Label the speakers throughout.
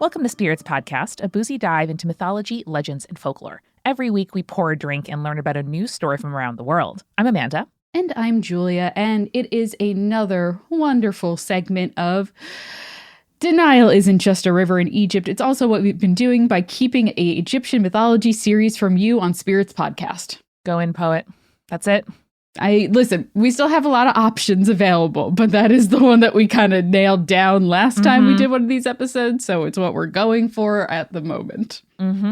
Speaker 1: Welcome to Spirits Podcast, a boozy dive into mythology, legends, and folklore. Every week we pour a drink and learn about a new story from around the world. I'm Amanda.
Speaker 2: And I'm Julia, and it is another wonderful segment of Denial Isn't Just a River in Egypt. It's also what we've been doing by keeping a Egyptian mythology series from you on Spirits Podcast.
Speaker 1: Go in, poet. That's it.
Speaker 2: Listen, we still have a lot of options available, but that is the one that we kind of nailed down last time we did one of these episodes, so it's what we're going for at the moment.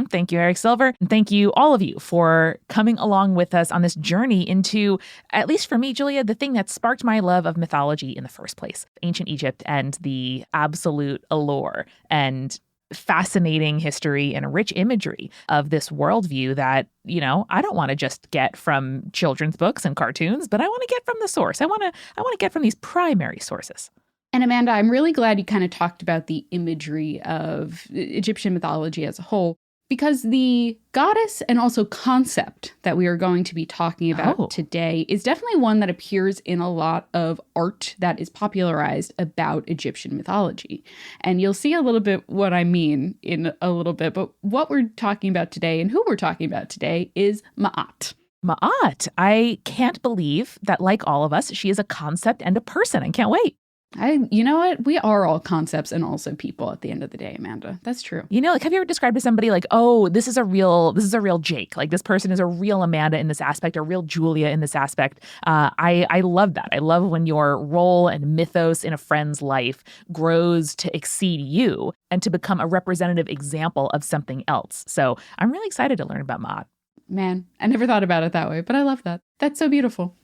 Speaker 1: Thank you, Eric Silver. And thank you, all of you, for coming along with us on this journey into, at least for me, Julia, the thing that sparked my love of mythology in the first place. Ancient Egypt and the absolute allure and fascinating history and rich imagery of this worldview that, you know, I don't want to just get from children's books and cartoons, but I want to get from the source. I want to get from these primary sources.
Speaker 2: And Amanda, I'm really glad you kind of talked about the imagery of Egyptian mythology as a whole, because the goddess and also concept that we are going to be talking about today is definitely one that appears in a lot of art that is popularized about Egyptian mythology. And you'll see a little bit what I mean in a little bit, but what we're talking about today and who we're talking about today is Ma'at.
Speaker 1: Ma'at. I can't believe that, like all of us, she is a concept and a person. I can't wait.
Speaker 2: You know what? We are all concepts and also people at the end of the day, Amanda. That's true.
Speaker 1: You know, like, have you ever described to somebody like, oh, this is a real Jake. Like, this person is a real Amanda in this aspect, a real Julia in this aspect. I love that. I love when your role and mythos in a friend's life grows to exceed you and to become a representative example of something else. So I'm really excited to learn about Ma'at.
Speaker 2: Man, I never thought about it that way, but I love that. That's so beautiful.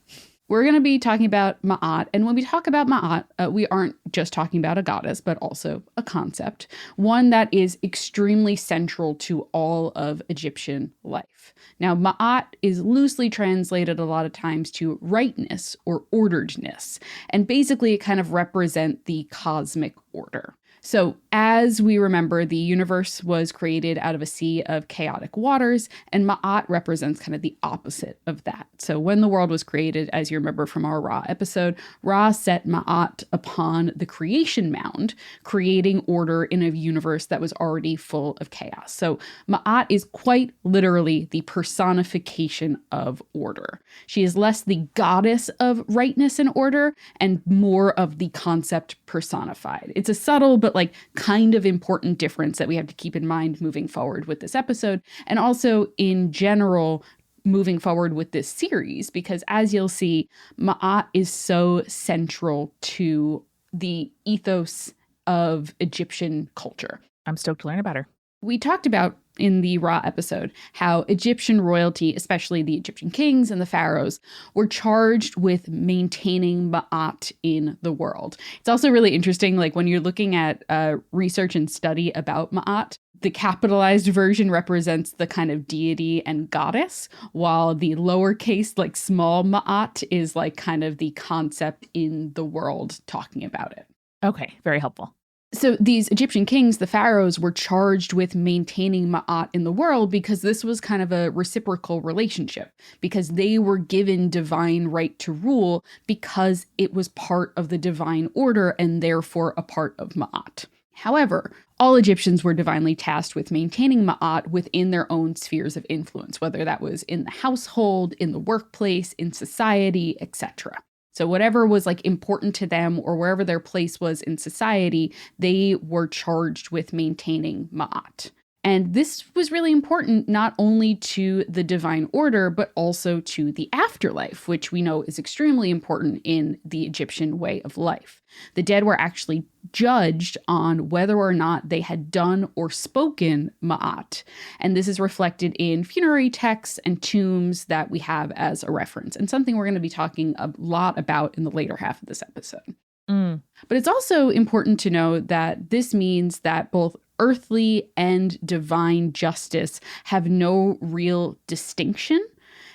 Speaker 2: We're going to be talking about Ma'at, and when we talk about Ma'at, we aren't just talking about a goddess, but also a concept, one that is extremely central to all of Egyptian life. Now, Ma'at is loosely translated a lot of times to rightness or orderedness, and basically it kind of represents the cosmic order. So as we remember, the universe was created out of a sea of chaotic waters, and Ma'at represents kind of the opposite of that. So when the world was created, as you remember from our Ra episode, Ra set Ma'at upon the creation mound, creating order in a universe that was already full of chaos. So Ma'at is quite literally the personification of order. She is less the goddess of rightness and order and more of the concept personified. It's a subtle but like kind of important difference that we have to keep in mind moving forward with this episode, and also in general moving forward with this series, because as you'll see, Ma'at is so central to the ethos of Egyptian culture.
Speaker 1: I'm stoked to learn about her.
Speaker 2: We talked about in the Ra episode how Egyptian royalty, especially the Egyptian kings and the pharaohs, were charged with maintaining Ma'at in the world. It's also really interesting, like when you're looking at research and study about Ma'at, the capitalized version represents the kind of deity and goddess, while the lowercase, like small Ma'at, is like kind of the concept in the world talking about it.
Speaker 1: Okay, very helpful.
Speaker 2: So these Egyptian kings, the pharaohs, were charged with maintaining Ma'at in the world because this was kind of a reciprocal relationship, because they were given divine right to rule because it was part of the divine order and therefore a part of Ma'at. However, all Egyptians were divinely tasked with maintaining Ma'at within their own spheres of influence, whether that was in the household, in the workplace, in society, etc. So whatever was like important to them or wherever their place was in society, they were charged with maintaining Ma'at. And this was really important not only to the divine order, but also to the afterlife, which we know is extremely important in the Egyptian way of life. The dead were actually judged on whether or not they had done or spoken Ma'at. And this is reflected in funerary texts and tombs that we have as a reference, and something we're going to be talking a lot about in the later half of this episode. But it's also important to know that this means that both earthly and divine justice have no real distinction,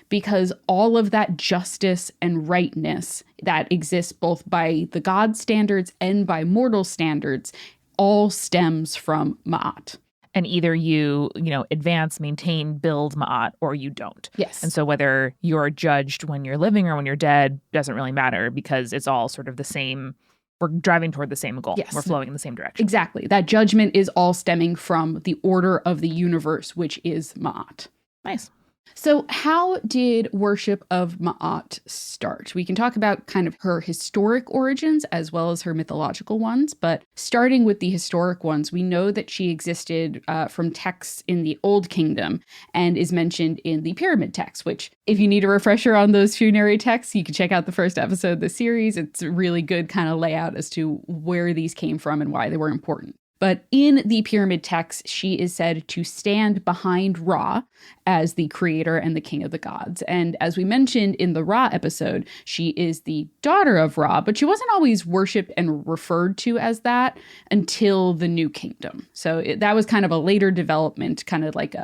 Speaker 2: because all of that justice and rightness that exists both by the God standards and by mortal standards all stems from Ma'at.
Speaker 1: And either you advance, maintain, build Ma'at, or you don't.
Speaker 2: Yes.
Speaker 1: And so whether you're judged when you're living or when you're dead doesn't really matter, because it's all sort of the same we're driving toward the same goal.
Speaker 2: Yes.
Speaker 1: We're flowing in the same direction.
Speaker 2: Exactly. That judgment is all stemming from the order of the universe, which is Ma'at.
Speaker 1: Nice.
Speaker 2: So how did worship of Ma'at start? We can talk about kind of her historic origins as well as her mythological ones, but starting with the historic ones, we know that she existed from texts in the Old Kingdom and is mentioned in the Pyramid text, which if you need a refresher on those funerary texts, you can check out the first episode of the series. It's a really good kind of layout as to where these came from and why they were important. But in the Pyramid text, she is said to stand behind Ra as the creator and the king of the gods. And as we mentioned in the Ra episode, she is the daughter of Ra, but she wasn't always worshipped and referred to as that until the New Kingdom. So that was kind of a later development, kind of like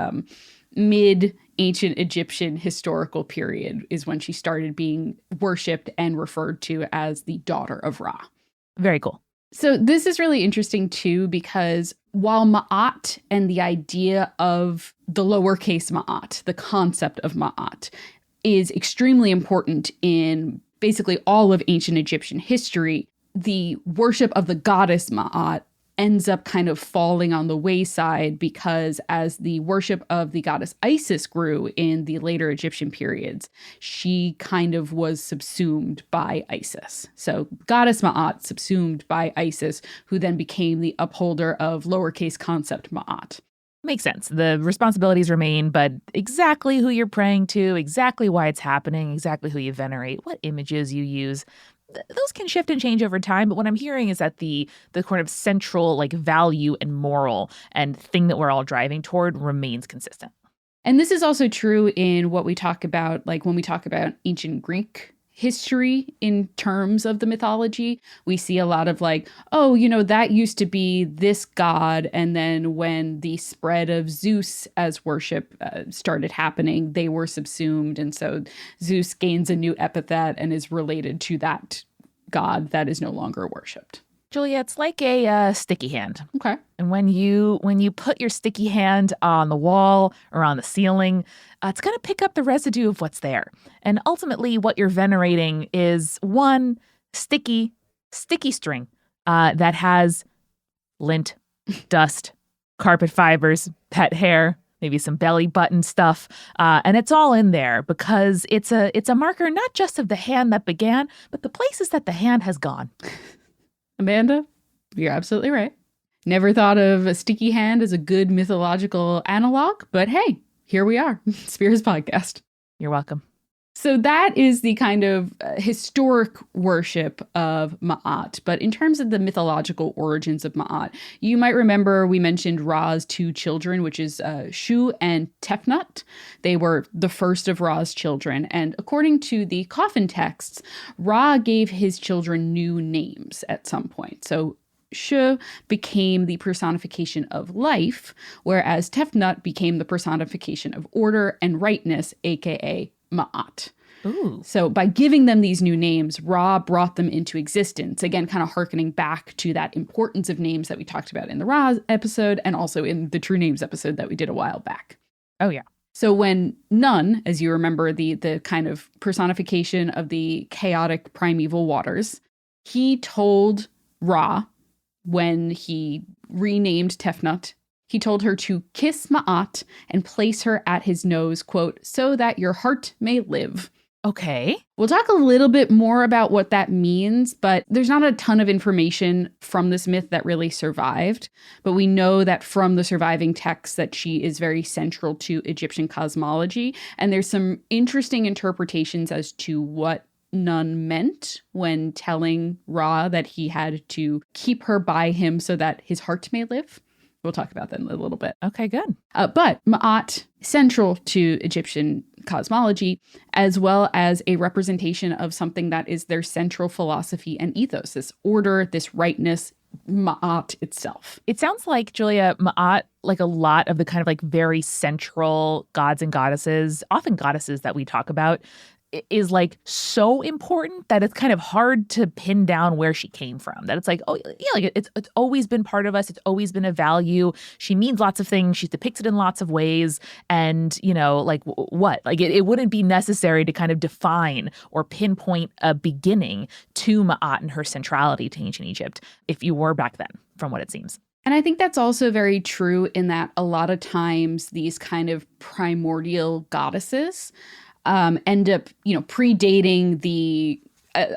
Speaker 2: mid-ancient Egyptian historical period is when she started being worshipped and referred to as the daughter of Ra.
Speaker 1: Very cool.
Speaker 2: So this is really interesting, too, because while Ma'at and the idea of the lowercase Ma'at, the concept of Ma'at, is extremely important in basically all of ancient Egyptian history, the worship of the goddess Ma'at ends up kind of falling on the wayside because as the worship of the goddess Isis grew in the later Egyptian periods, she kind of was subsumed by Isis. So goddess Ma'at subsumed by Isis, who then became the upholder of lowercase concept Ma'at.
Speaker 1: Makes sense. The responsibilities remain, but exactly who you're praying to, exactly why it's happening, exactly who you venerate, what images you use, those can shift and change over time. But what I'm hearing is that the kind of central like value and moral and thing that we're all driving toward remains consistent.
Speaker 2: And this is also true in what we talk about, like when we talk about ancient Greek history in terms of the mythology, we see a lot of like, oh, you know, that used to be this god. And then when the spread of Zeus as worship started happening, they were subsumed. And so Zeus gains a new epithet and is related to that god that is no longer worshipped.
Speaker 1: Julia, it's like a sticky hand.
Speaker 2: Okay.
Speaker 1: And when you put your sticky hand on the wall or on the ceiling, it's going to pick up the residue of what's there. And ultimately, what you're venerating is one sticky string that has lint, dust, carpet fibers, pet hair, maybe some belly button stuff. And it's all in there because it's a marker not just of the hand that began, but the places that the hand has gone.
Speaker 2: Amanda, you're absolutely right. Never thought of a sticky hand as a good mythological analog, but hey, here we are. Spears Podcast.
Speaker 1: You're welcome.
Speaker 2: So that is the kind of historic worship of Ma'at. But in terms of the mythological origins of Ma'at, you might remember we mentioned Ra's two children, which is Shu and Tefnut. They were the first of Ra's children. And according to the coffin texts, Ra gave his children new names at some point. So Shu became the personification of life, whereas Tefnut became the personification of order and rightness, aka Ma'at.
Speaker 1: Ooh.
Speaker 2: So by giving them these new names, Ra brought them into existence. Again, kind of hearkening back to that importance of names that we talked about in the Ra episode and also in the True Names episode that we did a while back.
Speaker 1: Oh, yeah.
Speaker 2: So when Nun, as you remember, the kind of personification of the chaotic primeval waters, he told Ra, when he renamed Tefnut, he told her to kiss Ma'at and place her at his nose, quote, so that your heart may live.
Speaker 1: Okay.
Speaker 2: We'll talk a little bit more about what that means, but there's not a ton of information from this myth that really survived. But we know that from the surviving texts that she is very central to Egyptian cosmology. And there's some interesting interpretations as to what Nun meant when telling Ra that he had to keep her by him so that his heart may live. We'll talk about that in a little bit.
Speaker 1: Okay, good.
Speaker 2: But Ma'at, central to Egyptian cosmology, as well as a representation of something that is their central philosophy and ethos, this order, this rightness, Ma'at itself.
Speaker 1: It sounds like, Julia, Ma'at, like a lot of the kind of like very central gods and goddesses, often goddesses that we talk about, is like so important that it's kind of hard to pin down where she came from. That it's like, oh yeah, like it's always been part of us. It's always been a value. She means lots of things. She's depicted in lots of ways. And, like what? Like it wouldn't be necessary to kind of define or pinpoint a beginning to Ma'at and her centrality to ancient Egypt if you were back then, from what it seems.
Speaker 2: And I think that's also very true in that a lot of times these kind of primordial goddesses end up, predating the,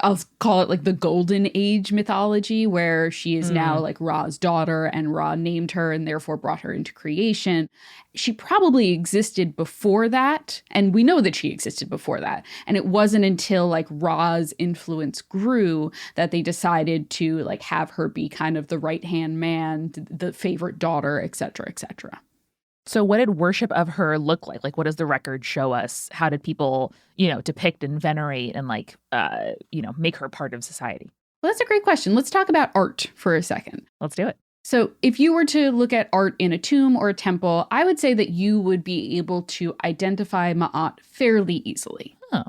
Speaker 2: I'll call it like the golden age mythology, where she is now like Ra's daughter and Ra named her and therefore brought her into creation. She probably existed before that. And we know that she existed before that. And it wasn't until like Ra's influence grew that they decided to like have her be kind of the right-hand man, the favorite daughter, et cetera, et cetera.
Speaker 1: So what did worship of her look like? Like, what does the record show us? How did people, depict and venerate and make her part of society?
Speaker 2: Well, that's a great question. Let's talk about art for a second.
Speaker 1: Let's do it.
Speaker 2: So if you were to look at art in a tomb or a temple, I would say that you would be able to identify Ma'at fairly easily.
Speaker 1: Oh.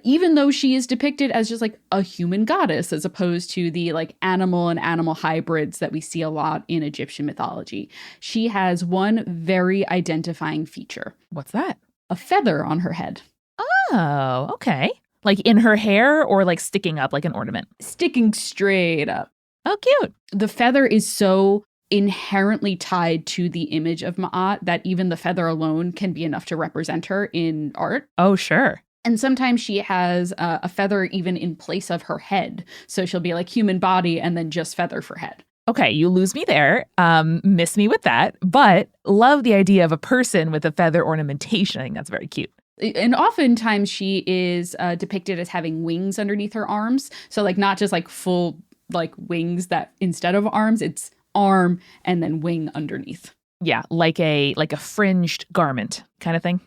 Speaker 2: Even though she is depicted as just like a human goddess, as opposed to the like animal and animal hybrids that we see a lot in Egyptian mythology. She has one very identifying feature.
Speaker 1: What's that?
Speaker 2: A feather on her head.
Speaker 1: Oh, okay. Like in her hair or like sticking up like an ornament?
Speaker 2: Sticking straight up.
Speaker 1: Oh, cute.
Speaker 2: The feather is so inherently tied to the image of Ma'at that even the feather alone can be enough to represent her in art.
Speaker 1: Oh, sure.
Speaker 2: And sometimes she has a feather even in place of her head. So she'll be like human body and then just feather for head.
Speaker 1: Okay, you lose me there. Miss me with that. But love the idea of a person with a feather ornamentation. I think that's very cute.
Speaker 2: And oftentimes she is depicted as having wings underneath her arms. So like not just like full like wings that instead of arms, it's arm and then wing underneath.
Speaker 1: Yeah, like a fringed garment kind of thing.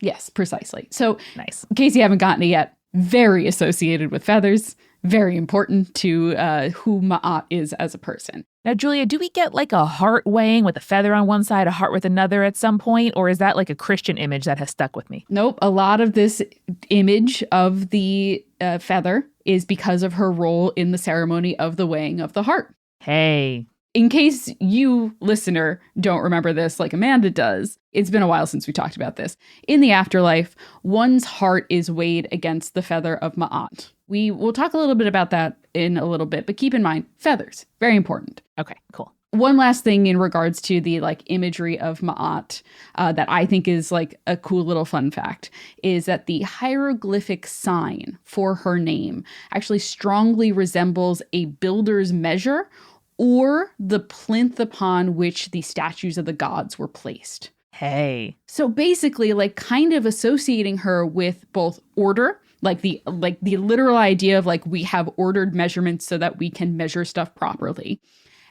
Speaker 2: Yes, precisely. So
Speaker 1: nice.
Speaker 2: In case you haven't gotten it yet, very associated with feathers, very important to who Ma'at is as a person.
Speaker 1: Now, Julia, do we get like a heart weighing with a feather on one side, a heart with another at some point? Or is that like a Christian image that has stuck with me?
Speaker 2: Nope. A lot of this image of the feather is because of her role in the ceremony of the weighing of the heart.
Speaker 1: Hey.
Speaker 2: In case you, listener, don't remember this like Amanda does, it's been a while since we talked about this. In the afterlife, one's heart is weighed against the feather of Ma'at. We will talk a little bit about that in a little bit, but keep in mind, feathers, very important.
Speaker 1: Okay, cool.
Speaker 2: One last thing in regards to the like imagery of Ma'at that I think is like a cool little fun fact is that the hieroglyphic sign for her name actually strongly resembles a builder's measure or the plinth upon which the statues of the gods were placed.
Speaker 1: Hey.
Speaker 2: So basically, like kind of associating her with both order, like the literal idea of like we have ordered measurements so that we can measure stuff properly.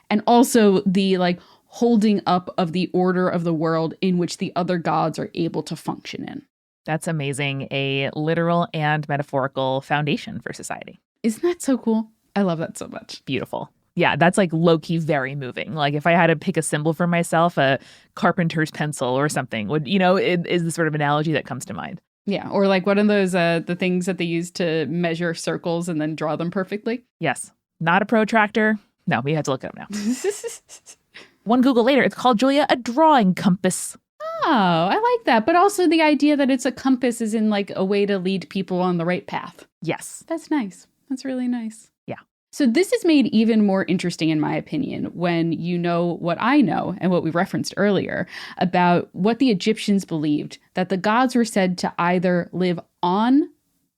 Speaker 2: And also the like holding up of the order of the world in which the other gods are able to function in.
Speaker 1: That's amazing. A literal and metaphorical foundation for society.
Speaker 2: Isn't that so cool? I love that so much.
Speaker 1: Beautiful. Yeah, that's like low-key very moving. Like if I had to pick a symbol for myself, a carpenter's pencil or something would, it is the sort of analogy that comes to mind.
Speaker 2: Yeah, or like one of those, the things that they use to measure circles and then draw them perfectly.
Speaker 1: Yes. Not a protractor. No, we have to look it up now. One Google later, it's called, Julia, a drawing compass.
Speaker 2: Oh, I like that. But also the idea that it's a compass is in like a way to lead people on the right path.
Speaker 1: Yes.
Speaker 2: That's nice. That's really nice.
Speaker 1: Yeah.
Speaker 2: So this is made even more interesting, in my opinion, when you know what I know and what we referenced earlier about what the Egyptians believed, that the gods were said to either live on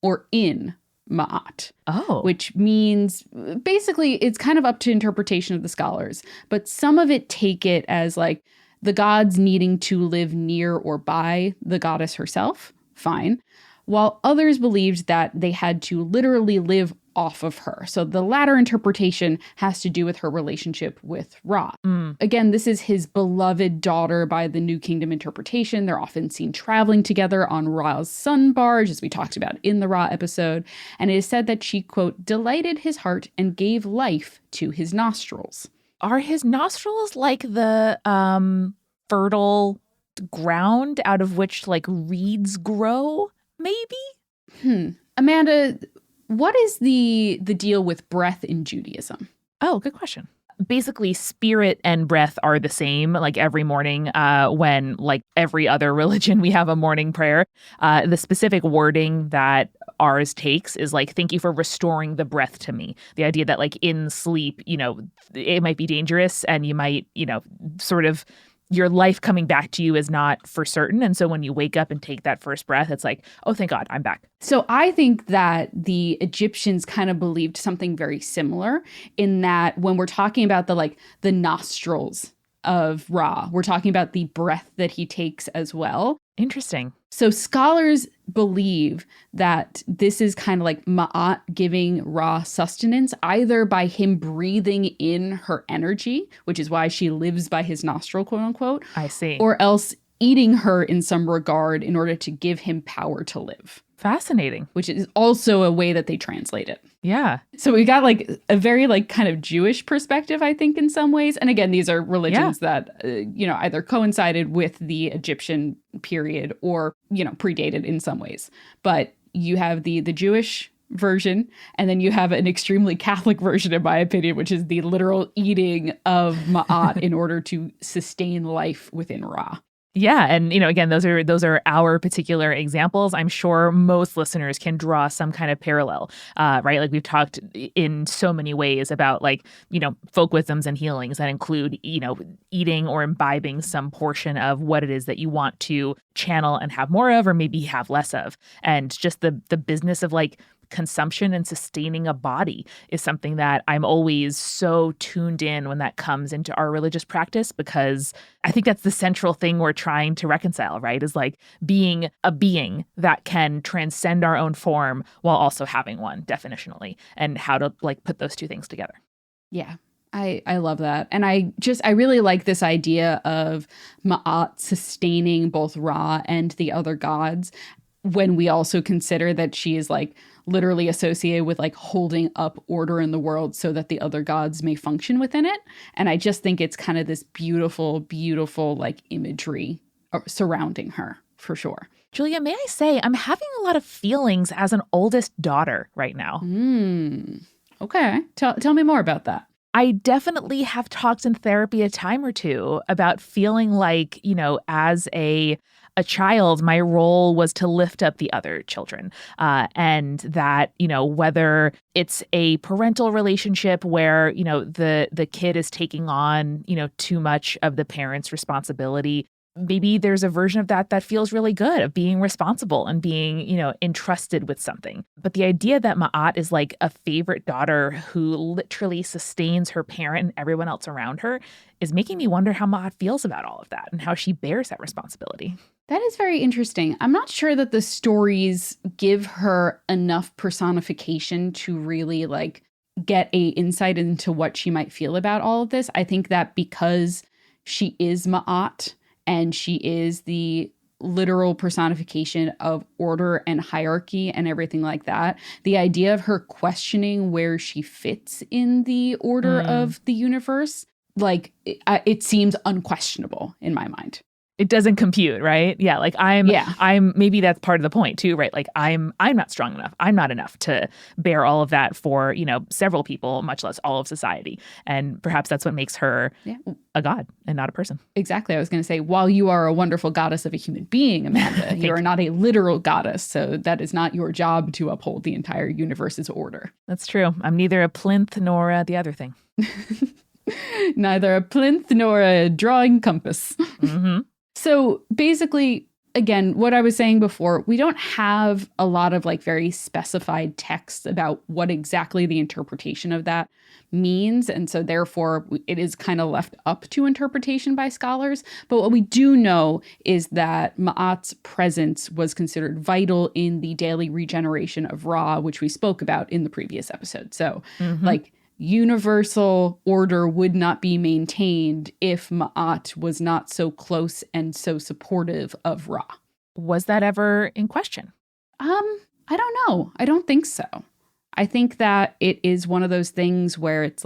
Speaker 2: or in Ma'at.
Speaker 1: Oh.
Speaker 2: Which means basically it's kind of up to interpretation of the scholars, but some of it take it as like the gods needing to live near or by the goddess herself. Fine. While others believed that they had to literally live off of her. So the latter interpretation has to do with her relationship with Ra. Again, this is his beloved daughter by the New Kingdom interpretation. They're often seen traveling together on Ra's sun barge, as we talked about in the Ra episode. And it is said that she, quote, delighted his heart and gave life to his nostrils.
Speaker 1: Are his nostrils like the fertile ground out of which like reeds grow, maybe?
Speaker 2: Amanda, what is the deal with breath in Judaism?
Speaker 1: Oh, good question. Basically, spirit and breath are the same. Like every morning, when like every other religion, we have a morning prayer. The specific wording that ours takes is like, thank you for restoring the breath to me. The idea that like in sleep, it might be dangerous and you might, sort of your life coming back to you is not for certain. And so when you wake up and take that first breath, it's like, oh, thank God, I'm back.
Speaker 2: So I think that the Egyptians kind of believed something very similar in that when we're talking about the nostrils of Ra, we're talking about the breath that he takes as well.
Speaker 1: Interesting.
Speaker 2: So scholars believe that this is kind of like Ma'at giving Ra sustenance, either by him breathing in her energy, which is why she lives by his nostril, quote unquote.
Speaker 1: I see.
Speaker 2: Or else eating her in some regard in order to give him power to live.
Speaker 1: Fascinating.
Speaker 2: Which is also a way that they translate it.
Speaker 1: Yeah.
Speaker 2: So we got like a very like kind of Jewish perspective, I think, in some ways. And again, these are religions that, either coincided with the Egyptian period or, predated in some ways. But you have the Jewish version, and then you have an extremely Catholic version, in my opinion, which is the literal eating of Ma'at in order to sustain life within Ra.
Speaker 1: Yeah. And, again, those are our particular examples. I'm sure most listeners can draw some kind of parallel, right? Like we've talked in so many ways about folk wisdoms and healings that include, eating or imbibing some portion of what it is that you want to channel and have more of, or maybe have less of. And just the business of consumption and sustaining a body is something that I'm always so tuned in when that comes into our religious practice, because I think that's the central thing we're trying to reconcile, right? Is like being a being that can transcend our own form while also having one definitionally, and how to put those two things together.
Speaker 2: Yeah. I love that. And I really like this idea of Ma'at sustaining both Ra and the other gods, when we also consider that she is literally associated with holding up order in the world so that the other gods may function within it. And I just think it's kind of this beautiful, beautiful imagery surrounding her, for sure.
Speaker 1: Julia, may I say, I'm having a lot of feelings as an oldest daughter right now.
Speaker 2: Okay. Tell me more about that.
Speaker 1: I definitely have talked in therapy a time or two about feeling like, as a child, my role was to lift up the other children. And that, whether it's a parental relationship where, the kid is taking on, too much of the parent's responsibility, maybe there's a version of that feels really good, of being responsible and being, entrusted with something. But the idea that Ma'at is like a favorite daughter who literally sustains her parent and everyone else around her is making me wonder how Ma'at feels about all of that and how she bears that responsibility.
Speaker 2: That is very interesting. I'm not sure that the stories give her enough personification to really get a insight into what she might feel about all of this. I think that because she is Ma'at and she is the literal personification of order and hierarchy and everything like that, the idea of her questioning where she fits in the order of the universe, it seems unquestionable in my mind.
Speaker 1: It doesn't compute, right? Yeah, I'm maybe that's part of the point too, right? I'm not strong enough. I'm not enough to bear all of that for, several people, much less all of society. And perhaps that's what makes her a god and not a person.
Speaker 2: Exactly. I was going to say, while you are a wonderful goddess of a human being, Amanda, you are not a literal goddess. So that is not your job to uphold the entire universe's order.
Speaker 1: That's true. I'm neither a plinth nor the other thing.
Speaker 2: Neither a plinth nor a drawing compass.
Speaker 1: Mm-hmm.
Speaker 2: So basically, again, what I was saying before, we don't have a lot of very specified texts about what exactly the interpretation of that means. And so therefore, it is kind of left up to interpretation by scholars. But what we do know is that Ma'at's presence was considered vital in the daily regeneration of Ra, which we spoke about in the previous episode. So universal order would not be maintained if Ma'at was not so close and so supportive of Ra.
Speaker 1: Was that ever in question?
Speaker 2: I don't know. I don't think so. I think that it is one of those things where it's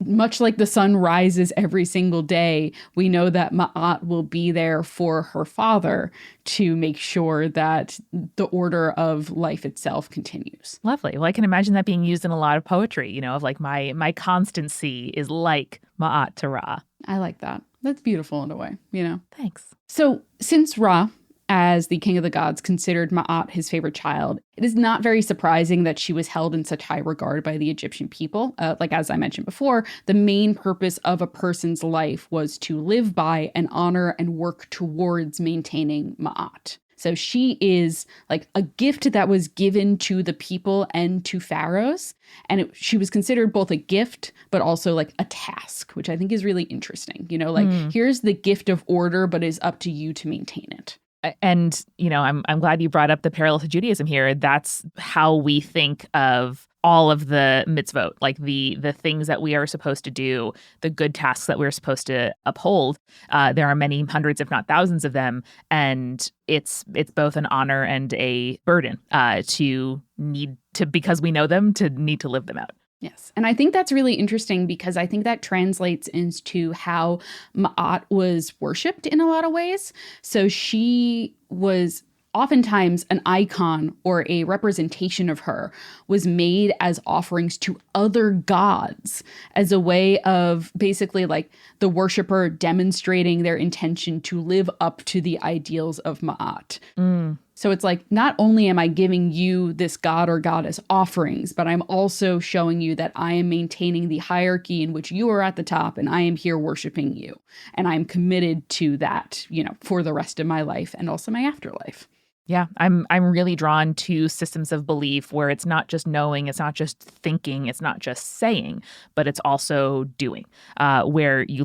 Speaker 2: much like the sun rises every single day, we know that Ma'at will be there for her father to make sure that the order of life itself continues.
Speaker 1: Lovely. Well, I can imagine that being used in a lot of poetry, of like my constancy is like Ma'at to Ra.
Speaker 2: I like that. That's beautiful in a way,
Speaker 1: Thanks.
Speaker 2: So since Ra, as the king of the gods, considered Ma'at his favorite child, it is not very surprising that she was held in such high regard by the Egyptian people. Like, as I mentioned before, the main purpose of a person's life was to live by and honor and work towards maintaining Ma'at. So she is like a gift that was given to the people and to pharaohs. And she was considered both a gift, but also like a task, which I think is really interesting. Here's the gift of order, but it's up to you to maintain it.
Speaker 1: And, I'm glad you brought up the parallel to Judaism here. That's how we think of all of the mitzvot, like the things that we are supposed to do, the good tasks that we're supposed to uphold. There are many hundreds, if not thousands of them. And it's both an honor and a burden because we know them, to need to live them out.
Speaker 2: Yes. And I think that's really interesting because I think that translates into how Ma'at was worshipped in a lot of ways. So she was oftentimes an icon or a representation of her was made as offerings to other gods as a way of basically like the worshiper demonstrating their intention to live up to the ideals of Ma'at. So it's like, not only am I giving you this god or goddess offerings, but I'm also showing you that I am maintaining the hierarchy in which you are at the top and I am here worshiping you. And I'm committed to that, for the rest of my life and also my afterlife.
Speaker 1: Yeah, I'm really drawn to systems of belief where it's not just knowing, it's not just thinking, it's not just saying, but it's also doing, where you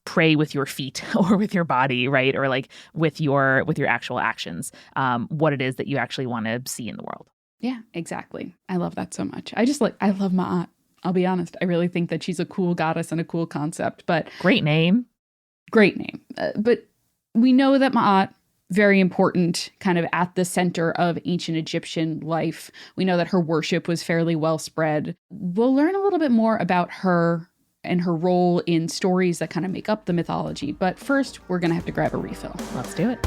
Speaker 1: pray with your feet or with your body, right? Or like with your actual actions, what it is that you actually want to see in the world.
Speaker 2: Yeah, exactly. I love that so much. I love Ma'at. I'll be honest. I really think that she's a cool goddess and a cool concept, but
Speaker 1: great name.
Speaker 2: But we know that Ma'at, very important, kind of at the center of ancient Egyptian life. We know that her worship was fairly well spread. We'll learn a little bit more about her and her role in stories that kind of make up the mythology. But first, we're going to have to grab a refill.
Speaker 1: Let's do it.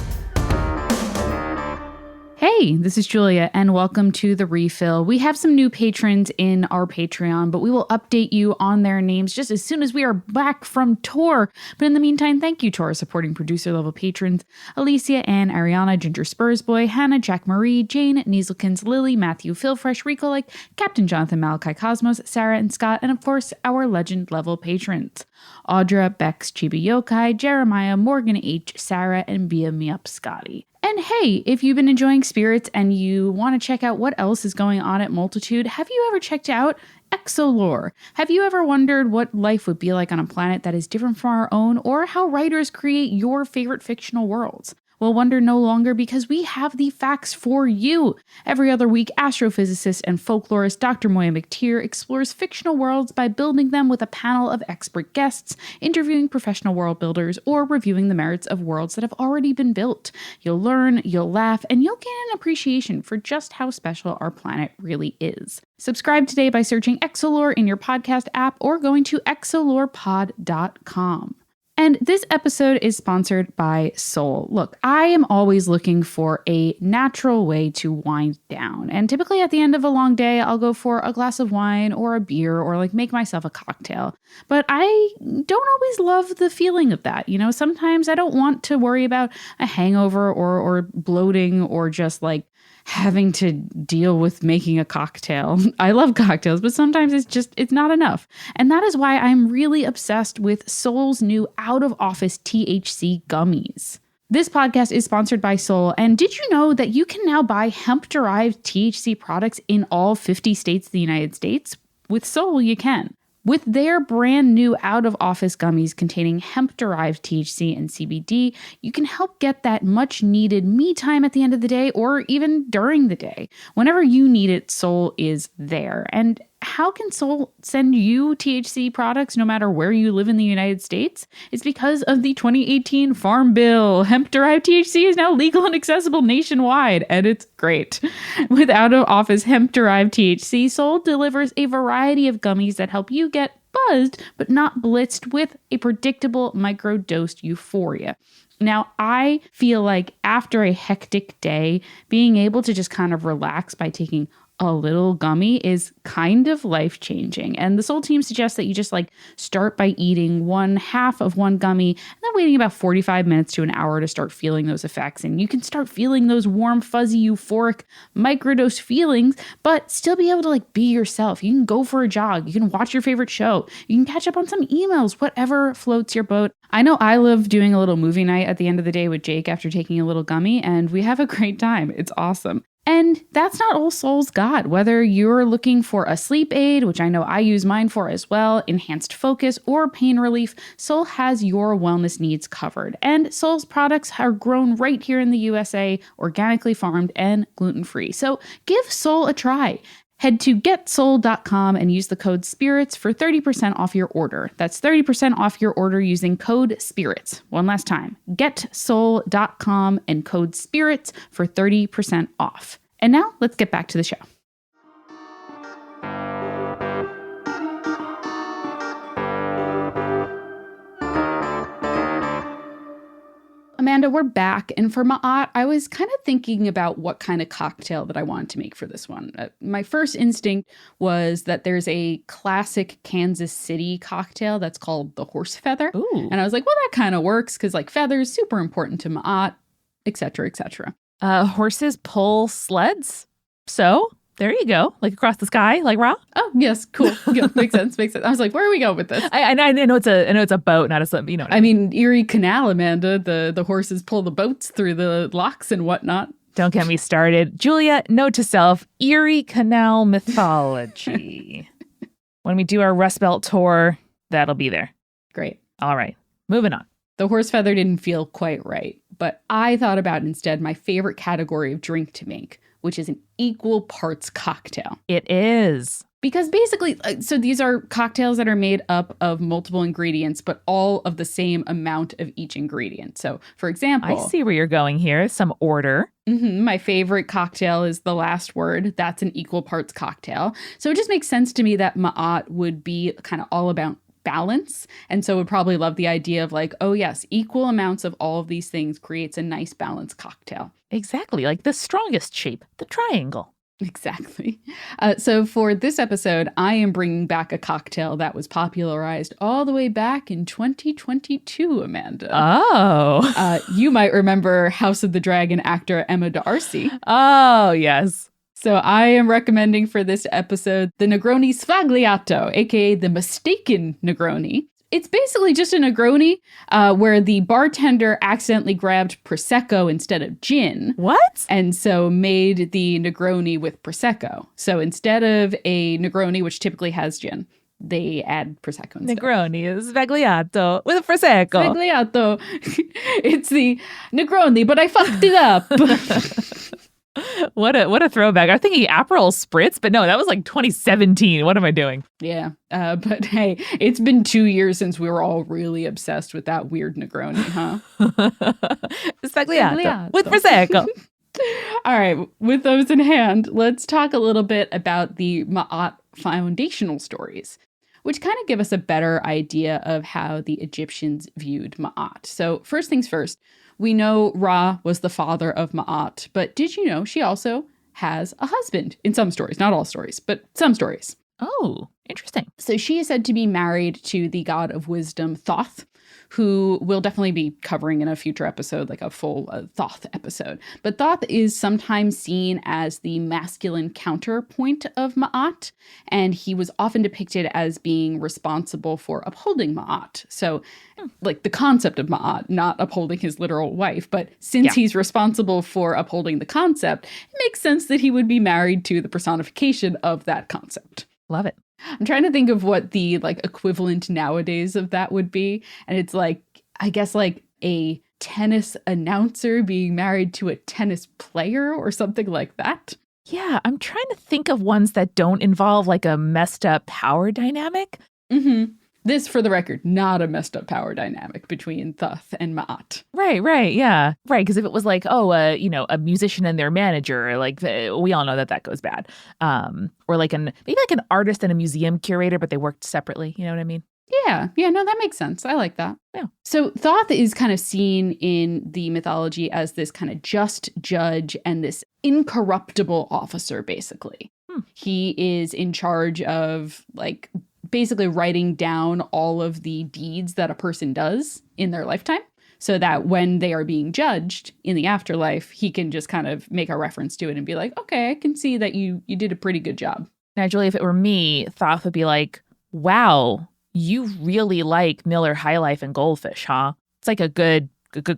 Speaker 2: Hey, this is Julia, and welcome to The Refill. We have some new patrons in our Patreon, but we will update you on their names just as soon as we are back from tour. But in the meantime, thank you to our supporting producer-level patrons, Alicia, Ann, Ariana, Ginger Spursboy, Hannah, Jack Marie, Jane, Nieselkins, Lily, Matthew, Phil Fresh, Rico Like, Captain Jonathan, Malachi Cosmos, Sarah, and Scott, and of course, our legend-level patrons, Audra, Bex, Chibi Yokai, Jeremiah, Morgan H., Sarah, and Bia Me Up Scotty. And hey, if you've been enjoying Spirits and you want to check out what else is going on at Multitude, have you ever checked out Exolore? Have you ever wondered what life would be like on a planet that is different from our own, or how writers create your favorite fictional worlds? Well, wonder no longer, because we have the facts for you. Every other week, astrophysicist and folklorist Dr. Moya McTeer explores fictional worlds by building them with a panel of expert guests, interviewing professional world builders, or reviewing the merits of worlds that have already been built. You'll learn, you'll laugh, and you'll gain an appreciation for just how special our planet really is. Subscribe today by searching Exolore in your podcast app or going to exolorepod.com. And this episode is sponsored by Soul. Look, I am always looking for a natural way to wind down. And typically at the end of a long day, I'll go for a glass of wine or a beer or like make myself a cocktail. But I don't always love the feeling of that. Sometimes I don't want to worry about a hangover or bloating or just like having to deal with making a cocktail. I love cocktails, but sometimes it's not enough. And that is why I'm really obsessed with Soul's new out-of-office THC gummies. This podcast is sponsored by Soul, and did you know that you can now buy hemp-derived THC products in all 50 states of the United States? With Soul, you can. With their brand new out-of-office gummies containing hemp-derived THC and CBD, you can help get that much-needed me time at the end of the day or even during the day. Whenever you need it, Soul is there. And how can Soul send you THC products no matter where you live in the United States? It's because of the 2018 Farm Bill. Hemp-derived THC is now legal and accessible nationwide, and it's great. With out-of-office hemp-derived THC, Soul delivers a variety of gummies that help you get buzzed, but not blitzed with a predictable microdosed euphoria. Now, I feel like after a hectic day, being able to just kind of relax by taking a little gummy is kind of life-changing. And the Soul team suggests that you just start by eating 1/2 of one gummy and then waiting about 45 minutes to an hour to start feeling those effects. And you can start feeling those warm, fuzzy, euphoric microdose feelings, but still be able to be yourself. You can go for a jog. You can watch your favorite show. You can catch up on some emails, whatever floats your boat. I know I love doing a little movie night at the end of the day with Jake after taking a little gummy, and we have a great time. It's awesome. And that's not all Soul's got. Whether you're looking for a sleep aid, which I know I use mine for as well, enhanced focus, or pain relief, Soul has your wellness needs covered. And Soul's products are grown right here in the USA, organically farmed and gluten-free. So give Soul a try. Head to getsoul.com and use the code SPIRITS for 30% off your order. That's 30% off your order using code SPIRITS. One last time, getsoul.com and code SPIRITS for 30% off. And now let's get back to the show. Amanda, we're back. And for Ma'at, I was kind of thinking about what kind of cocktail that I wanted to make for this one. My first instinct was that there's a classic Kansas City cocktail that's called the horse feather.
Speaker 1: Ooh.
Speaker 2: And I was like, well, that kind of works because feathers, super important to Ma'at, etc., etc.
Speaker 1: Horses pull sleds. So there you go. Across the sky, Ra.
Speaker 2: Oh, yes. Cool. Yeah, makes sense. Makes sense. I was like, where are we going with this?
Speaker 1: I know it's a boat, not a sled. You know.
Speaker 2: I mean, Erie Canal, Amanda, the horses pull the boats through the locks and whatnot.
Speaker 1: Don't get me started. Julia, note to self, Erie Canal mythology. When we do our Rust Belt tour, that'll be there.
Speaker 2: Great.
Speaker 1: All right. Moving on.
Speaker 2: The horse feather didn't feel quite right, but I thought about instead my favorite category of drink to make, which is an equal parts cocktail.
Speaker 1: It is.
Speaker 2: Because basically, so these are cocktails that are made up of multiple ingredients, but all of the same amount of each ingredient. So, for example...
Speaker 1: I see where you're going here. Some order.
Speaker 2: My favorite cocktail is The Last Word. That's an equal parts cocktail. So it just makes sense to me that Ma'at would be kind of all about balance. And so would probably love the idea of oh yes, equal amounts of all of these things creates a nice balanced cocktail.
Speaker 1: Exactly. The strongest shape, the triangle.
Speaker 2: Exactly. So for this episode, I am bringing back a cocktail that was popularized all the way back in 2022, Amanda.
Speaker 1: Oh.
Speaker 2: You might remember House of the Dragon actor Emma D'Arcy.
Speaker 1: Oh, yes.
Speaker 2: So I am recommending for this episode the Negroni Sfagliato, aka the mistaken Negroni. It's basically just a Negroni where the bartender accidentally grabbed Prosecco instead of gin.
Speaker 1: What?
Speaker 2: And so made the Negroni with Prosecco. So instead of a Negroni, which typically has gin, they add Prosecco instead.
Speaker 1: Negroni is Sfagliato with Prosecco.
Speaker 2: Sfagliato. It's the Negroni, but I fucked it up.
Speaker 1: What a throwback. I'm thinking Aperol Spritz, but no, that was 2017. What am I doing?
Speaker 2: Yeah. But hey, it's been 2 years since we were all really obsessed with that weird Negroni, huh?
Speaker 1: Sfagliato with Prosecco.
Speaker 2: All right. With those in hand, let's talk a little bit about the Ma'at foundational stories, which kind of give us a better idea of how the Egyptians viewed Ma'at. So first things first, we know Ra was the father of Ma'at, but did you know she also has a husband in some stories? Not all stories, but some stories.
Speaker 1: Oh, interesting.
Speaker 2: So she is said to be married to the god of wisdom, Thoth, who we'll definitely be covering in a future episode, a full Thoth episode. But Thoth is sometimes seen as the masculine counterpoint of Ma'at, and he was often depicted as being responsible for upholding Ma'at. So, the concept of Ma'at, not upholding his literal wife, but since he's responsible for upholding the concept, it makes sense that he would be married to the personification of that concept.
Speaker 1: Love it.
Speaker 2: I'm trying to think of what the equivalent nowadays of that would be. And it's I guess a tennis announcer being married to a tennis player or something like that.
Speaker 1: Yeah, I'm trying to think of ones that don't involve a messed up power dynamic.
Speaker 2: Mm-hmm. This, for the record, not a messed up power dynamic between Thoth and Ma'at.
Speaker 1: Right, yeah. Right, because if it was like, a musician and their manager, like we all know that goes bad. Or like maybe like an artist and a museum curator, but they worked separately. You know what I mean?
Speaker 2: Yeah, no, that makes sense. I like that.
Speaker 1: Yeah.
Speaker 2: So Thoth is kind of seen in the mythology as this kind of just judge and this incorruptible officer, basically. He is in charge of like basically writing down all of the deeds that a person does in their lifetime, so that when they are being judged in the afterlife, he can just kind of make a reference to it and be like, okay, I can see that you did a pretty good job.
Speaker 1: Now, Julie, if it were me, Thoth would be like, wow, you really like Miller High Life and Goldfish, huh? It's like a good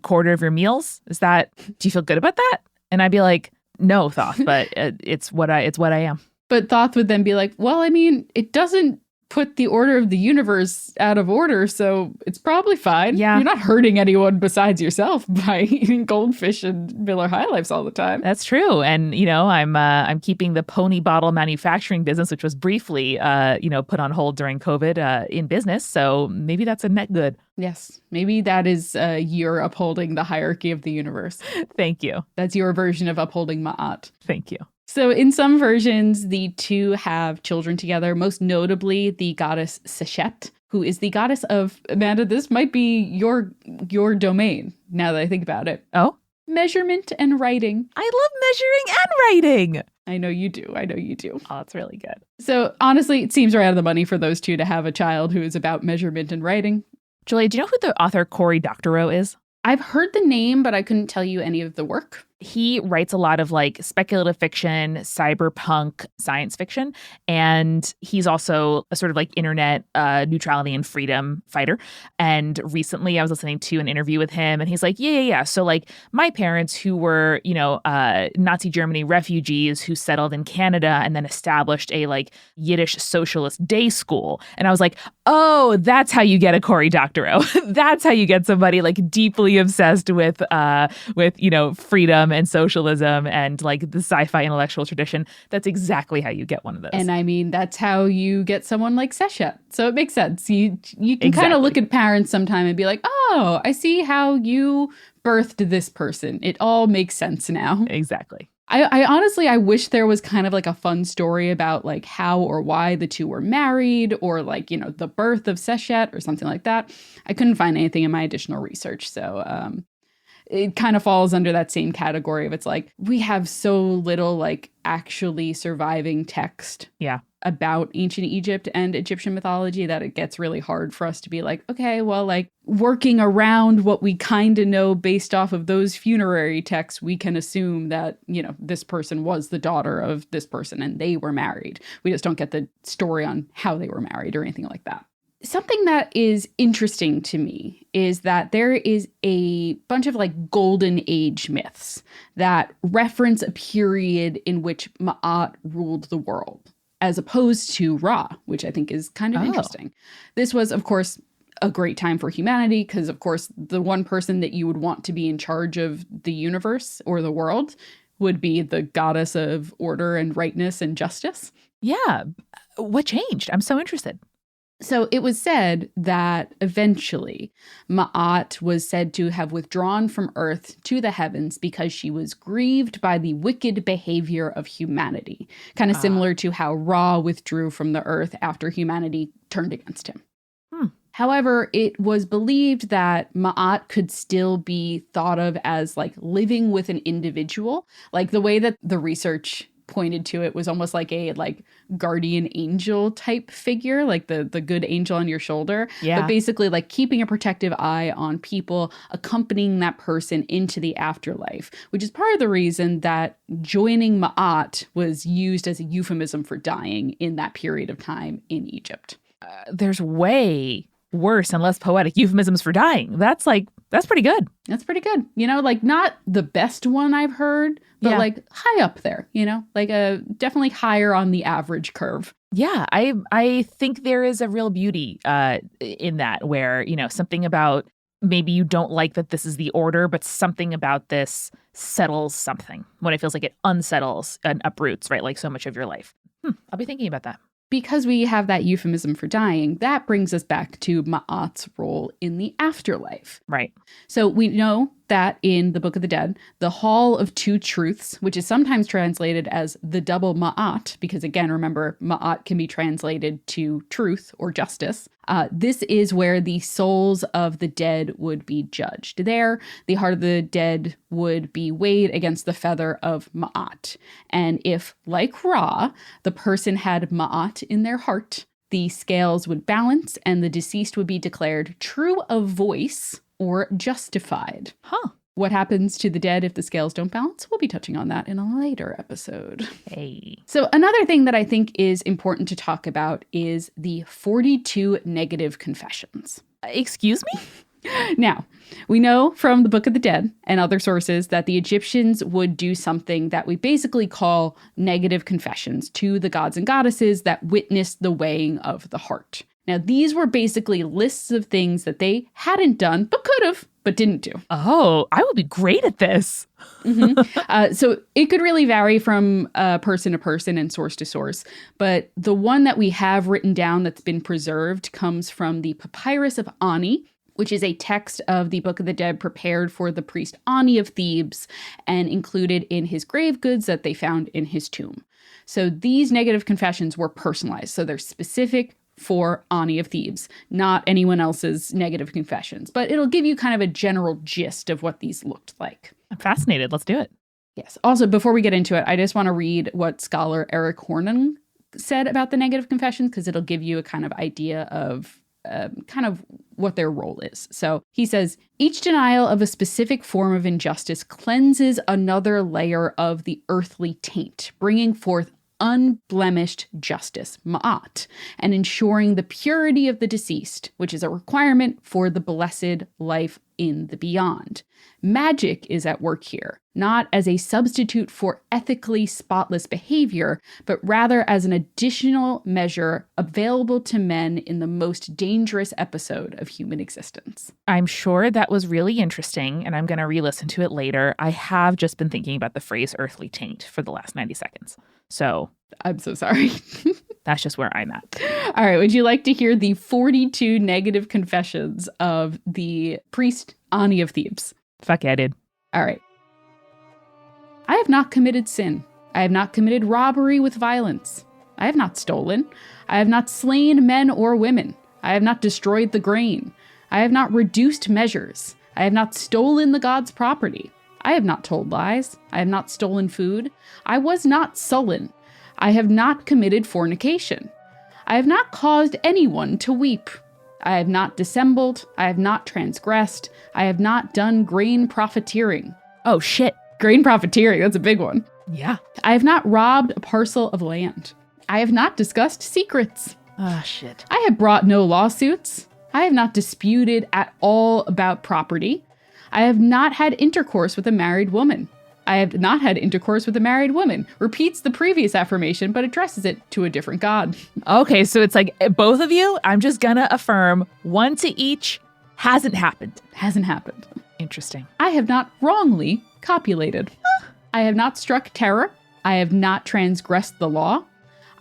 Speaker 1: quarter of your meals. Do you feel good about that? And I'd be like, no, Thoth, but it's what I am.
Speaker 2: But Thoth would then be like, well, I mean, it doesn't put the order of the universe out of order, so it's probably fine.
Speaker 1: Yeah.
Speaker 2: You're not hurting anyone besides yourself by eating goldfish and Miller High Lifes all the time.
Speaker 1: That's true. And, I'm keeping the pony bottle manufacturing business, which was briefly, put on hold during COVID in business. So maybe that's a net good.
Speaker 2: Yes. Maybe that is you're upholding the hierarchy of the universe.
Speaker 1: Thank you.
Speaker 2: That's your version of upholding Ma'at.
Speaker 1: Thank you.
Speaker 2: So in some versions, the two have children together, most notably the goddess Sechet, who is the goddess of, Amanda, this might be your domain, now that I think about it.
Speaker 1: Oh?
Speaker 2: Measurement and writing.
Speaker 1: I love measuring and writing.
Speaker 2: I know you do.
Speaker 1: Oh, that's really good.
Speaker 2: So honestly, it seems right out of the money for those two to have a child who is about measurement and writing.
Speaker 1: Julia, do you know who the author Cory Doctorow is?
Speaker 2: I've heard the name, but I couldn't tell you any of the work.
Speaker 1: He writes a lot of like speculative fiction, cyberpunk, science fiction, and he's also a sort of like internet neutrality and freedom fighter. And recently I was listening to an interview with him and he's like, yeah. So like my parents who were, Nazi Germany refugees who settled in Canada and then established a like Yiddish socialist day school. And I was like, oh, that's how you get a Cory Doctorow. That's how you get somebody like deeply obsessed with freedom and socialism and like the sci-fi intellectual tradition. That's exactly how you get one of those.
Speaker 2: And I mean, that's how you get someone like Sechet. So it makes sense. You can kind of look at parents sometime and be like, oh, I see how you birthed this person. It all makes sense now.
Speaker 1: Exactly.
Speaker 2: I honestly, I wish there was kind of like a fun story about like how or why the two were married or like, the birth of Sechet or something like that. I couldn't find anything in my additional research. So it kind of falls under that same category of it's like we have so little like actually surviving text about ancient Egypt and Egyptian mythology that it gets really hard for us to be like, okay, well, like working around what we kind of know based off of those funerary texts, we can assume that, this person was the daughter of this person and they were married. We just don't get the story on how they were married or anything like that. Something that is interesting to me is that there is a bunch of like golden age myths that reference a period in which Ma'at ruled the world, as opposed to Ra, which I think is kind of interesting. This was, of course, a great time for humanity because, of course, the one person that you would want to be in charge of the universe or the world would be the goddess of order and rightness and justice.
Speaker 1: Yeah. What changed? I'm so interested.
Speaker 2: So it was said that eventually Ma'at was said to have withdrawn from Earth to the heavens because she was grieved by the wicked behavior of humanity, kind of similar to how Ra withdrew from the Earth after humanity turned against him. However, it was believed that Ma'at could still be thought of as like living with an individual, like the way that the research pointed to it was almost like a like guardian angel type figure, like the good angel on your shoulder.
Speaker 1: Yeah.
Speaker 2: But basically like keeping a protective eye on people, accompanying that person into the afterlife, which is part of the reason that joining Ma'at was used as a euphemism for dying in that period of time in Egypt.
Speaker 1: There's way worse and less poetic euphemisms for dying. That's pretty good.
Speaker 2: That's pretty good. Like not the best one I've heard, but like high up there, like definitely higher on the average curve.
Speaker 1: Yeah, I think there is a real beauty in that where, something about maybe you don't like that this is the order, but something about this settles something when it feels like it unsettles and uproots, right? Like so much of your life. I'll be thinking about that.
Speaker 2: because we have that euphemism for dying, that brings us back to Ma'at's role in the afterlife.
Speaker 1: Right.
Speaker 2: So we know that in the Book of the Dead, the Hall of Two Truths, which is sometimes translated as the double Ma'at, because again, remember, Ma'at can be translated to truth or justice. This is where the souls of the dead would be judged. There, the heart of the dead would be weighed against the feather of Ma'at. And if, like Ra, the person had Ma'at in their heart, the scales would balance and the deceased would be declared true of voice or justified.
Speaker 1: Huh.
Speaker 2: What happens to the dead if the scales don't balance? We'll be touching on that in a later episode.
Speaker 1: Hey.
Speaker 2: So another thing that I think is important to talk about is the 42 negative confessions.
Speaker 1: Excuse me?
Speaker 2: Now, we know from the Book of the Dead and other sources that the Egyptians would do something that we basically call negative confessions to the gods and goddesses that witnessed the weighing of the heart. Now, these were basically lists of things that they hadn't done, but could have, but didn't do.
Speaker 1: Oh, I would be great at this.
Speaker 2: So it could really vary from person to person and source to source. But the one that we have written down that's been preserved comes from the Papyrus of Ani, which is a text of the Book of the Dead prepared for the priest Ani of Thebes and included in his grave goods that they found in his tomb. So these negative confessions were personalized. So they're specific for Ani of Thebes, not anyone else's negative confessions. But it'll give you kind of a general gist of what these looked like.
Speaker 1: I'm fascinated. Let's do it.
Speaker 2: Yes. Also, before we get into it, I just want to read what scholar Eric Hornan said about the negative confessions, because it'll give you a kind of idea of kind of what their role is. So he says, each denial of a specific form of injustice cleanses another layer of the earthly taint, bringing forth unblemished justice, ma'at, and ensuring the purity of the deceased, which is a requirement for the blessed life in the beyond. Magic is at work here, not as a substitute for ethically spotless behavior, but rather as an additional measure available to men in the most dangerous episode of human existence.
Speaker 1: I'm sure that was really interesting, and I'm going to re-listen to it later. I have just been thinking about the phrase earthly taint for the last 90 seconds. So
Speaker 2: I'm so sorry.
Speaker 1: That's just where I'm at.
Speaker 2: All right. Would you like to hear the 42 negative confessions of the priest Ani of Thebes?
Speaker 1: Fuck yeah, I did.
Speaker 2: All right. I have not committed sin. I have not committed robbery with violence. I have not stolen. I have not slain men or women. I have not destroyed the grain. I have not reduced measures. I have not stolen the god's property. I have not told lies. I have not stolen food. I was not sullen. I have not committed fornication. I have not caused anyone to weep. I have not dissembled. I have not transgressed. I have not done grain profiteering.
Speaker 1: Oh, shit.
Speaker 2: Grain profiteering, that's a big one.
Speaker 1: Yeah.
Speaker 2: I have not robbed a parcel of land. I have not discussed secrets.
Speaker 1: Oh, shit.
Speaker 2: I have brought no lawsuits. I have not disputed at all about property. I have not had intercourse with a married woman. I have not had intercourse with a married woman. Repeats the previous affirmation, but addresses it to a different god.
Speaker 1: Okay, so it's like both of you, I'm just gonna affirm one to each. Hasn't happened.
Speaker 2: Hasn't happened.
Speaker 1: Interesting.
Speaker 2: I have not wrongly copulated. I have not struck terror. I have not transgressed the law.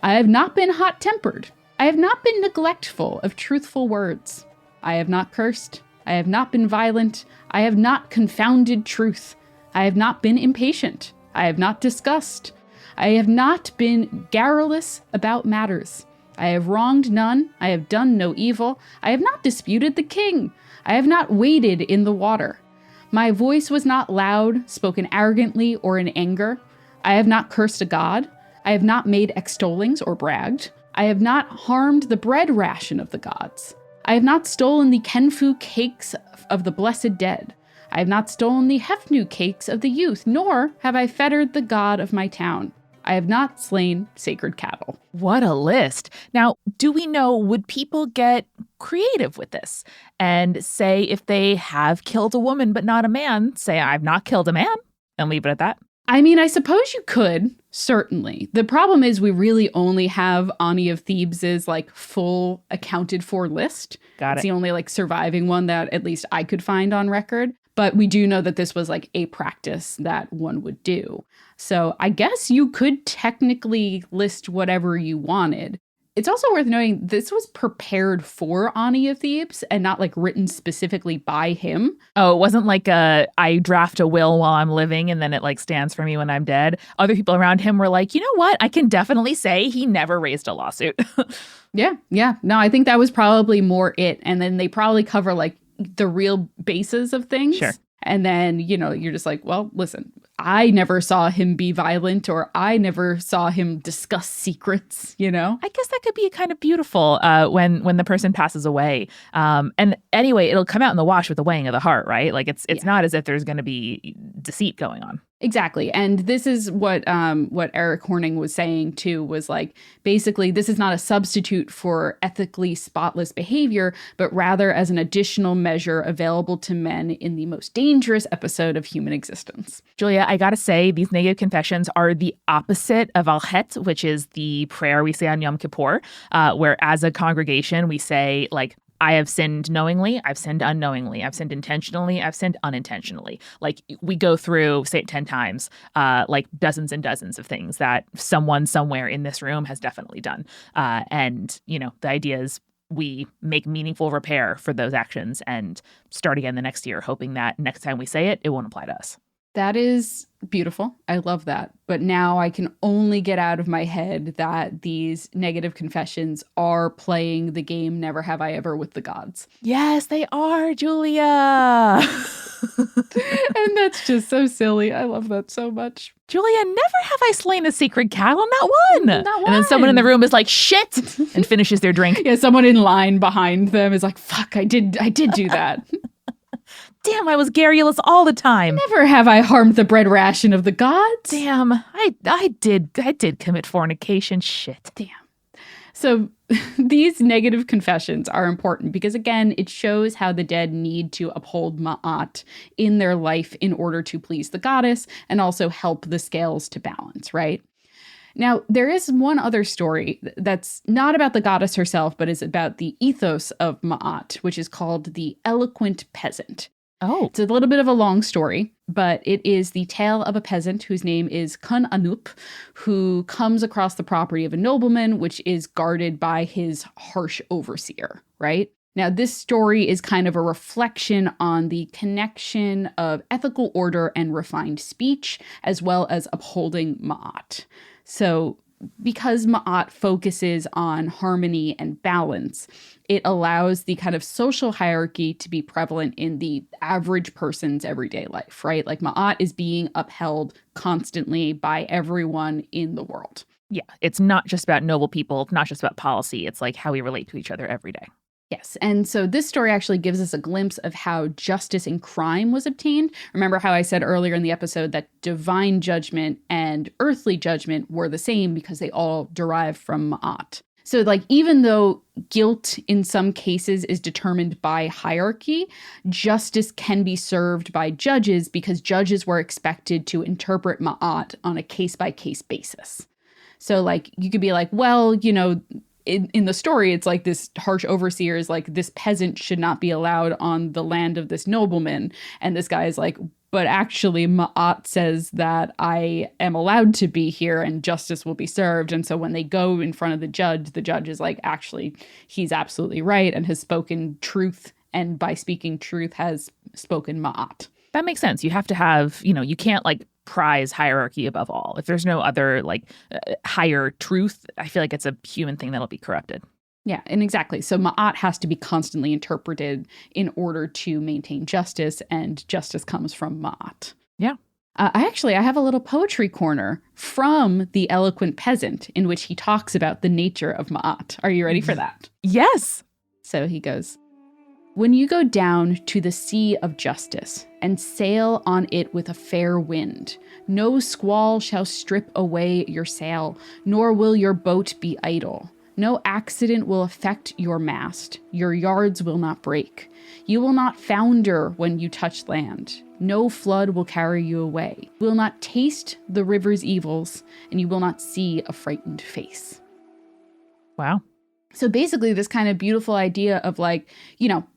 Speaker 2: I have not been hot-tempered. I have not been neglectful of truthful words. I have not cursed. I have not been violent. I have not confounded truth. I have not been impatient. I have not discussed. I have not been garrulous about matters. I have wronged none. I have done no evil. I have not disputed the king. I have not waded in the water. My voice was not loud, spoken arrogantly or in anger. I have not cursed a god. I have not made extollings or bragged. I have not harmed the bread ration of the gods. I have not stolen the kenfu cakes of the blessed dead. I have not stolen the hefnu cakes of the youth, nor have I fettered the god of my town. I have not slain sacred cattle.
Speaker 1: What a list. Now, do we know, would people get creative with this and say if they have killed a woman but not a man, say I've not killed a man and leave it at that?
Speaker 2: I mean, I suppose you could, certainly. The problem is we really only have Ani of Thebes' like full accounted for list.
Speaker 1: Got it.
Speaker 2: It's the only like surviving one that at least I could find on record. But we do know that this was like a practice that one would do. So I guess you could technically list whatever you wanted. It's also worth noting this was prepared for Ani of Thebes and not like written specifically by him.
Speaker 1: Oh, it wasn't like I draft a will while I'm living and then it like stands for me when I'm dead. Other people around him were like, you know what? I can definitely say he never raised a lawsuit.
Speaker 2: Yeah. No, I think that was probably more it. And then they probably cover like the real bases of things.
Speaker 1: Sure.
Speaker 2: And then, you're just like, well, listen, I never saw him be violent or I never saw him discuss secrets,
Speaker 1: I guess that could be kind of beautiful when the person passes away. And anyway, it'll come out in the wash with the weighing of the heart, right? Like it's not as if there's going to be deceit going on.
Speaker 2: Exactly. And this is what Eric Horning was saying too, was like, basically, this is not a substitute for ethically spotless behavior, but rather as an additional measure available to men in the most dangerous episode of human existence.
Speaker 1: Julia, I gotta say, these negative confessions are the opposite of al-Het, which is the prayer we say on Yom Kippur, where as a congregation, we say like, I have sinned knowingly, I've sinned unknowingly, I've sinned intentionally, I've sinned unintentionally. Like we go through, say it 10 times, like dozens and dozens of things that someone somewhere in this room has definitely done. And, the idea is we make meaningful repair for those actions and start again the next year, hoping that next time we say it, it won't apply to us.
Speaker 2: That is beautiful. I love that. But now I can only get out of my head that these negative confessions are playing the game Never Have I Ever with the gods.
Speaker 1: Yes, they are, Julia.
Speaker 2: And that's just so silly. I love that so much.
Speaker 1: Julia, never have I slain a sacred cattle, not one.
Speaker 2: Not one.
Speaker 1: And then someone in the room is like, shit, and finishes their drink.
Speaker 2: Yeah, someone in line behind them is like, fuck, I did do that.
Speaker 1: Damn, I was garrulous all the time.
Speaker 2: Never have I harmed the bread ration of the gods.
Speaker 1: Damn, I did commit fornication. Shit.
Speaker 2: Damn. So these negative confessions are important because, again, it shows how the dead need to uphold Ma'at in their life in order to please the goddess and also help the scales to balance, right? Now, there is one other story that's not about the goddess herself, but is about the ethos of Ma'at, which is called the Eloquent Peasant.
Speaker 1: Oh.
Speaker 2: It's a little bit of a long story, but it is the tale of a peasant whose name is Kun Anup, who comes across the property of a nobleman, which is guarded by his harsh overseer, right? Now, this story is kind of a reflection on the connection of ethical order and refined speech, as well as upholding Ma'at. So because Ma'at focuses on harmony and balance, it allows the kind of social hierarchy to be prevalent in the average person's everyday life, right? Like Ma'at is being upheld constantly by everyone in the world.
Speaker 1: Yeah, it's not just about noble people. It's not just about policy. It's like how we relate to each other every day.
Speaker 2: Yes. And so this story actually gives us a glimpse of how justice in crime was obtained. Remember how I said earlier in the episode that divine judgment and earthly judgment were the same because they all derive from Ma'at. So like even though guilt in some cases is determined by hierarchy, justice can be served by judges because judges were expected to interpret Ma'at on a case-by-case basis. So like you could be like, well, in the story, it's like this harsh overseer is like, this peasant should not be allowed on the land of this nobleman. And this guy is like, but actually Ma'at says that I am allowed to be here and justice will be served. And so when they go in front of the judge is like, actually, he's absolutely right and has spoken truth. And by speaking truth has spoken Ma'at.
Speaker 1: That makes sense. You have to have, you can't like prize hierarchy above all. If there's no other like higher truth, I feel like it's a human thing that'll be corrupted.
Speaker 2: Yeah, and exactly. So Ma'at has to be constantly interpreted in order to maintain justice, and justice comes from Ma'at.
Speaker 1: Yeah.
Speaker 2: I have a little poetry corner from The Eloquent Peasant in which he talks about the nature of Ma'at. Are you ready for that?
Speaker 1: Yes.
Speaker 2: So he goes, "When you go down to the sea of justice and sail on it with a fair wind, no squall shall strip away your sail, nor will your boat be idle. No accident will affect your mast. Your yards will not break. You will not founder when you touch land. No flood will carry you away. You will not taste the river's evils, and you will not see a frightened face."
Speaker 1: Wow.
Speaker 2: So basically this kind of beautiful idea of like,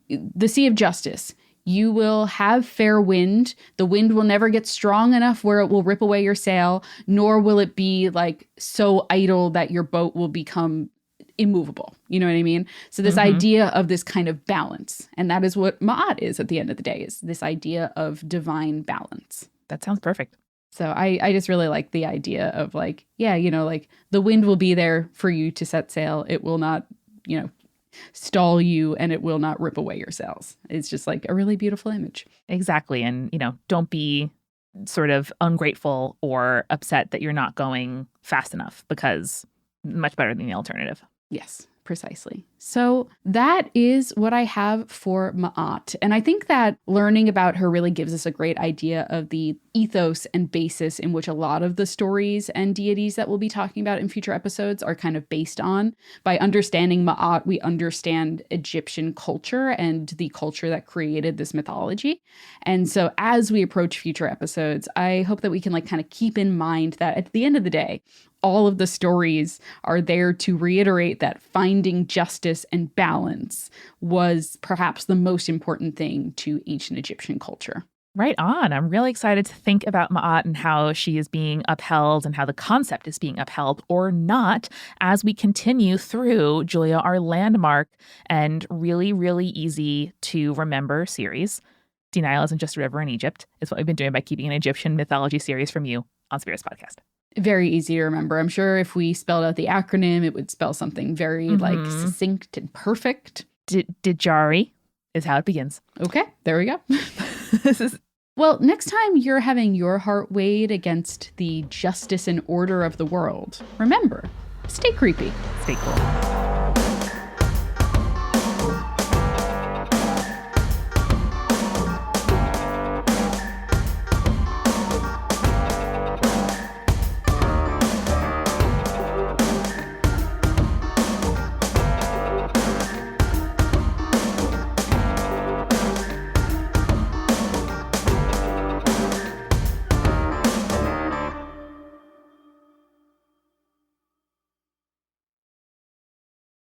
Speaker 2: the sea of justice. You will have fair wind. The wind will never get strong enough where it will rip away your sail, nor will it be like so idle that your boat will become immovable. You know what I mean? So this idea of this kind of balance, and that is what Ma'at is at the end of the day, is this idea of divine balance.
Speaker 1: That sounds perfect.
Speaker 2: So I just really like the idea of like, yeah, you know, like the wind will be there for you to set sail. It will not, you know, stall you, and it will not rip away your sails. It's just like a really beautiful image.
Speaker 1: Exactly. And, you know, don't be sort of ungrateful or upset that you're not going fast enough, because much better than the alternative.
Speaker 2: Yes, precisely. So that is what I have for Ma'at. And I think that learning about her really gives us a great idea of the ethos and basis in which a lot of the stories and deities that we'll be talking about in future episodes are kind of based on. By understanding Ma'at, we understand Egyptian culture and the culture that created this mythology. And so as we approach future episodes, I hope that we can like kind of keep in mind that at the end of the day, all of the stories are there to reiterate that finding justice and balance was perhaps the most important thing to ancient Egyptian culture.
Speaker 1: Right on. I'm really excited to think about Ma'at and how she is being upheld and how the concept is being upheld or not as we continue through, Julia, our landmark and really, really easy to remember series. Denial Isn't Just a River in Egypt is what we've been doing by keeping an Egyptian mythology series from you on Spirits Podcast.
Speaker 2: Very easy to remember. I'm sure if we spelled out the acronym, it would spell something very like succinct and perfect.
Speaker 1: Dijari is how it begins.
Speaker 2: Okay, there we go. Well, next time you're having your heart weighed against the justice and order of the world, remember, stay creepy.
Speaker 1: Stay cool.